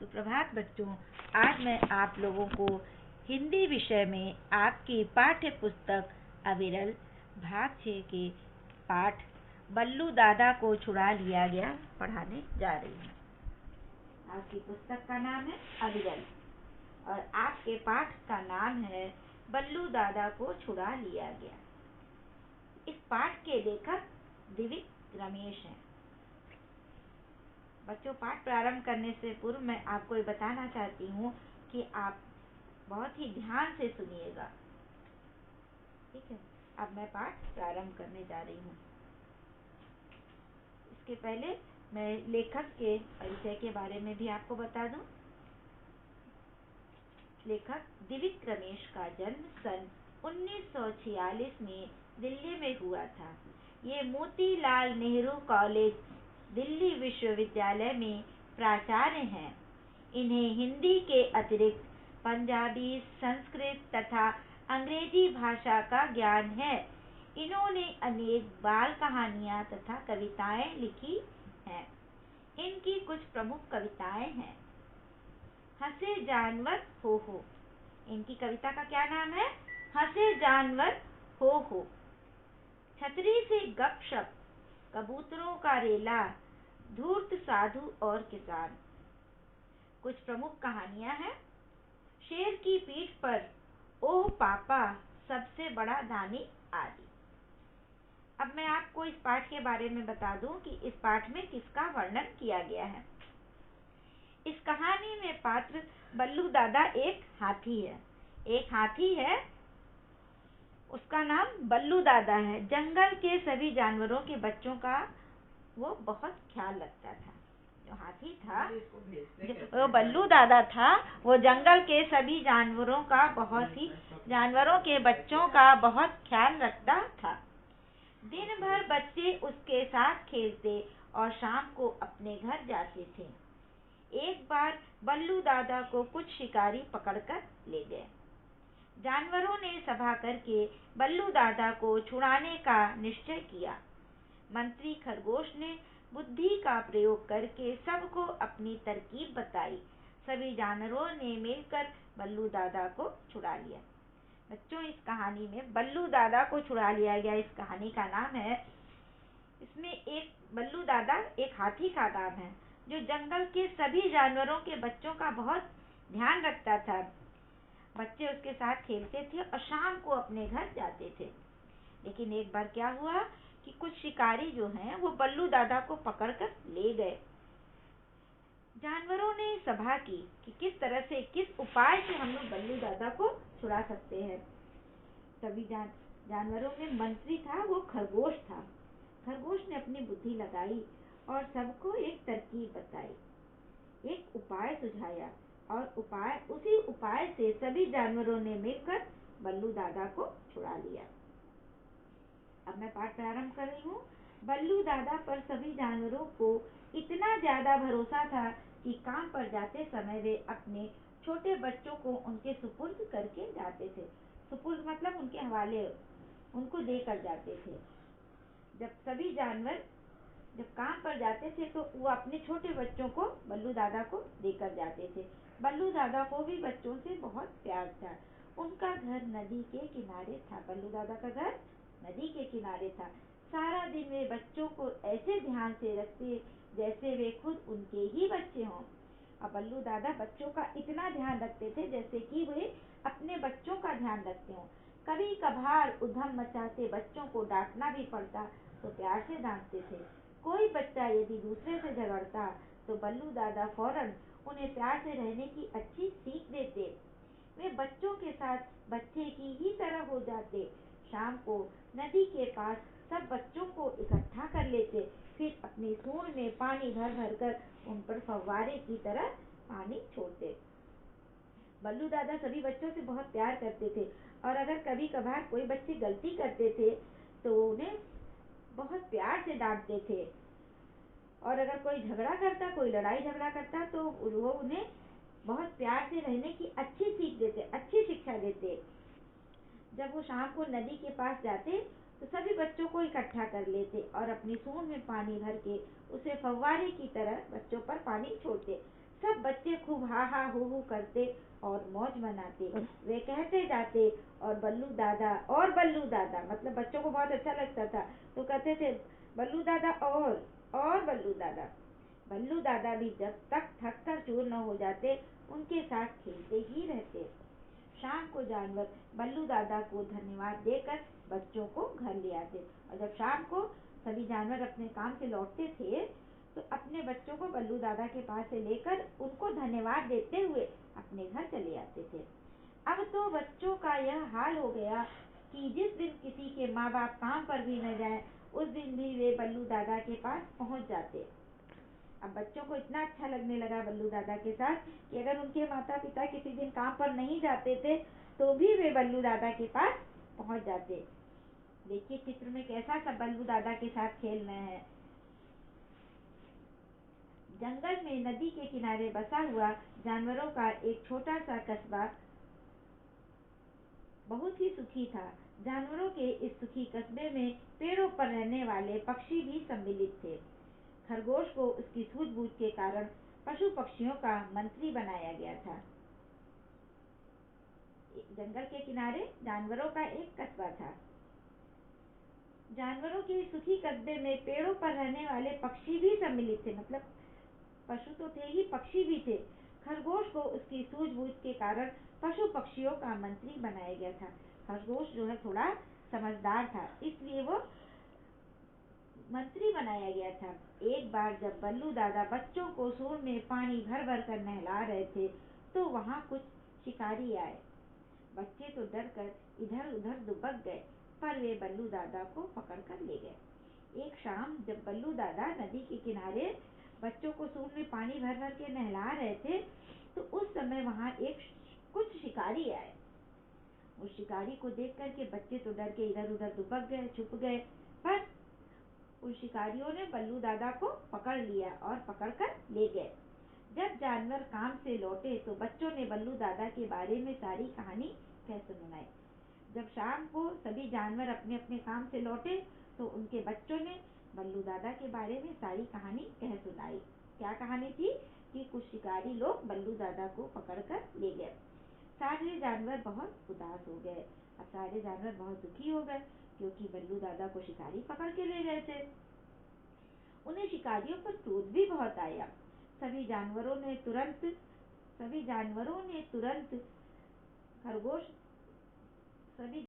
सुप्रभात बच्चों। आज मैं आप लोगों को हिंदी विषय में आपकी पाठ्य पुस्तक अविरल भाग 6 के पाठ बल्लू दादा को छुड़ा लिया गया पढ़ाने जा रही हूँ। आपकी पुस्तक का नाम है अविरल और आपके पाठ का नाम है बल्लू दादा को छुड़ा लिया गया। इस पाठ के लेखक दिविक रमेश हैं। बच्चों, पाठ प्रारंभ करने से पूर्व मैं आपको ये बताना चाहती हूँ कि आप बहुत ही ध्यान से सुनिएगा। ठीक है, अब मैं पाठ प्रारंभ करने जा रही हूँ। इसके पहले मैं लेखक के परिचय के बारे में भी आपको बता दूं। लेखक दिविक रमेश का जन्म सन 1946 में दिल्ली में हुआ था। ये मोतीलाल नेहरू कॉलेज दिल्ली विश्वविद्यालय में प्राचार्य हैं। इन्हें हिंदी के अतिरिक्त पंजाबी, संस्कृत तथा अंग्रेजी भाषा का ज्ञान है। इन्होंने अनेक बाल कहानियां तथा कविताएं लिखी हैं। इनकी कुछ प्रमुख कविताएं हैं। हंसे जानवर हो। इनकी कविता का क्या नाम है? हंसे जानवर हो। छतरी से गपशप, कबूतरों का रेला, धूर्त साधु और किसान। कुछ प्रमुख कहानियां हैं। शेर की पीठ पर, ओह पापा, सबसे बड़ा दानी आदि। अब मैं आपको इस पाठ के बारे में बता दूं कि इस पाठ में किसका वर्णन किया गया है। इस कहानी में पात्र बल्लू दादा एक हाथी है। एक हाथी है, उसका नाम बल्लू दादा है। जंगल के सभी जानवरों के बच्चों का वो बहुत ख्याल रखता था। जो हाथी था, वो बल्लू दादा था, वो जंगल के सभी जानवरों के बच्चों का बहुत ख्याल रखता था। दिन भर बच्चे उसके साथ खेलते और शाम को अपने घर जाते थे। एक बार बल्लू दादा को कुछ शिकारी पकड़कर ले गए। जानवरों ने सभा करके बल्लू दादा को छुड़ाने का निश्चय किया। मंत्री खरगोश ने बुद्धि का प्रयोग करके सबको अपनी तरकीब बताई। सभी जानवरों ने मिलकर बल्लू दादा को छुड़ा लिया। बच्चों, इस कहानी में बल्लू दादा को छुड़ा लिया गया, इस कहानी का नाम है। इसमें एक बल्लू दादा एक हाथी का नाम है, जो जंगल के सभी जानवरों के बच्चों का बहुत ध्यान रखता था। बच्चे उसके साथ खेलते थे और शाम को अपने घर जाते थे। लेकिन एक बार क्या हुआ कि कुछ शिकारी जो हैं वो बल्लू दादा को पकड़कर ले गए। जानवरों ने सभा की कि किस उपाय से हम लोग बल्लू दादा को छुड़ा सकते हैं। सभी जानवरों में मंत्री था वो खरगोश था। खरगोश ने अपनी बुद्धि लगाई और सबको एक तरकीब बताई, एक उपाय सुझाया और उसी उपाय से सभी जानवरों ने मिलकर बल्लू दादा को छुड़ा लिया। अब मैं पाठ प्रारंभ कर रही हूँ। बल्लू दादा पर सभी जानवरों को इतना ज्यादा भरोसा था कि काम पर जाते समय वे अपने छोटे बच्चों को उनके सुपुर्द करके जाते थे। सुपुर्द मतलब उनके हवाले, उनको देकर जाते थे। जब सभी जानवर काम पर जाते थे तो वो अपने छोटे बच्चों को बल्लू दादा को देकर जाते थे। बल्लू दादा को भी बच्चों से बहुत प्यार था। उनका घर नदी के किनारे था। बल्लू दादा का घर नदी के किनारे था। सारा दिन वे बच्चों को ऐसे ध्यान से रखते जैसे वे खुद उनके ही बच्चे हों। अब बल्लू दादा बच्चों का इतना ध्यान रखते थे जैसे कि वे अपने बच्चों का ध्यान रखते हों। कभी कभार उधम मचाते बच्चों को डांटना भी पड़ता तो प्यार से डांटते थे। कोई बच्चा यदि दूसरे से झगड़ता तो बल्लू दादा फौरन उन्हें प्यार से रहने की अच्छी सीख देते। वे बच्चों के साथ बच्चे की ही तरह हो जाते। शाम को नदी के पास सब बच्चों को इकट्ठा कर लेते, फिर अपनी सूंड में पानी भर भर कर उन पर फव्वारे की तरह पानी छोड़ते। बल्लू दादा सभी बच्चों से बहुत प्यार करते थे और अगर कभी कभार कोई बच्चे गलती करते थे तो उन्हें बहुत प्यार से डांटते थे। और अगर कोई झगड़ा करता, कोई लड़ाई झगड़ा करता तो वो उन्हें बहुत प्यार से रहने की अच्छी सीख देते, अच्छी शिक्षा देते। जब वो शाम को नदी के पास जाते तो सभी बच्चों को इकट्ठा कर लेते और अपनी सूंड में पानी भर के उसे फव्वारे की तरह बच्चों पर पानी छोड़ते। सब बच्चे खूब हा हा हू करते और मौज मनाते। वे कहते जाते और बल्लू दादा मतलब बच्चों को बहुत अच्छा लगता था, तो कहते थे बल्लू दादा और बल्लू दादा भी जब तक थक कर चूर न हो जाते उनके साथ खेलते ही रहते। शाम को जानवर बल्लू दादा को धन्यवाद देकर बच्चों को घर ले आते, और जब शाम को सभी जानवर अपने काम से लौटते थे तो अपने बच्चों को बल्लू दादा के पास से लेकर उनको धन्यवाद देते हुए अपने घर चले आते थे। अब तो बच्चों का यह हाल हो गया कि जिस दिन किसी के माँ बाप काम पर भी न जाएं, उस दिन भी वे बल्लू दादा के पास पहुंच जाते। अब बच्चों को इतना अच्छा लगने लगा बल्लू दादा के साथ कि अगर उनके माता पिता किसी दिन काम पर नहीं जाते थे तो भी वे बल्लू दादा के पास पहुंच जाते। देखिए चित्र में कैसा सब बल्लू दादा के साथ खेल रहे हैं। जंगल में नदी के किनारे बसा हुआ जानवरों का एक छोटा सा कस्बा बहुत ही सुखी था। जानवरों के इस सुखी कस्बे में पेड़ों पर रहने वाले पक्षी भी सम्मिलित थे। खरगोश को उसकी सूझबूझ के कारण पशु पक्षियों का मंत्री बनाया गया था। जंगल के किनारे जानवरों का एक कस्बा था। जानवरों के सुखी कस्बे में पेड़ों पर रहने वाले पक्षी भी सम्मिलित थे, मतलब पशु तो थे ही, पक्षी भी थे। खरगोश को उसकी सूझबूझ के कारण पशु पक्षियों का मंत्री बनाया गया था। खरगोश जो है थोड़ा समझदार था, इसलिए वो मंत्री बनाया गया था। एक बार जब बल्लू दादा बच्चों को सूंड में पानी भर भर कर नहला रहे थे तो वहाँ कुछ शिकारी आए। बच्चे तो डर कर इधर उधर दुबक गए, पर वे बल्लू दादा को पकड़ कर ले गए। एक शाम जब बल्लू दादा नदी के किनारे बच्चों को सूंड में पानी भर भर के नहला रहे थे तो उस समय वहाँ कुछ शिकारी आए। उस शिकारी को देख कर के बच्चे तो डर के इधर उधर दुबक गए, छुप गए, पर उन शिकारियों ने बल्लू दादा को पकड़ लिया और पकड़कर ले गए। जब जानवर काम से लौटे तो बच्चों ने बल्लू दादा के बारे में सारी कहानी कह सुनाई। जब शाम को सभी जानवर अपने अपने काम से लौटे तो उनके बच्चों ने बल्लू दादा के बारे में सारी कहानी कह सुनाई। क्या कहानी थी कि कुछ शिकारी लोग बल्लू दादा को पकड़कर ले गए। सारे जानवर बहुत उदास हो गए। अब सारे जानवर बहुत दुखी हो गए क्योंकि बल्लू दादा को शिकारी पकड़ के ले गए थे। उन्हें शिकारियों पर क्रोध भी बहुत आया। सभी जानवरों ने तुरंत खरगोश सभी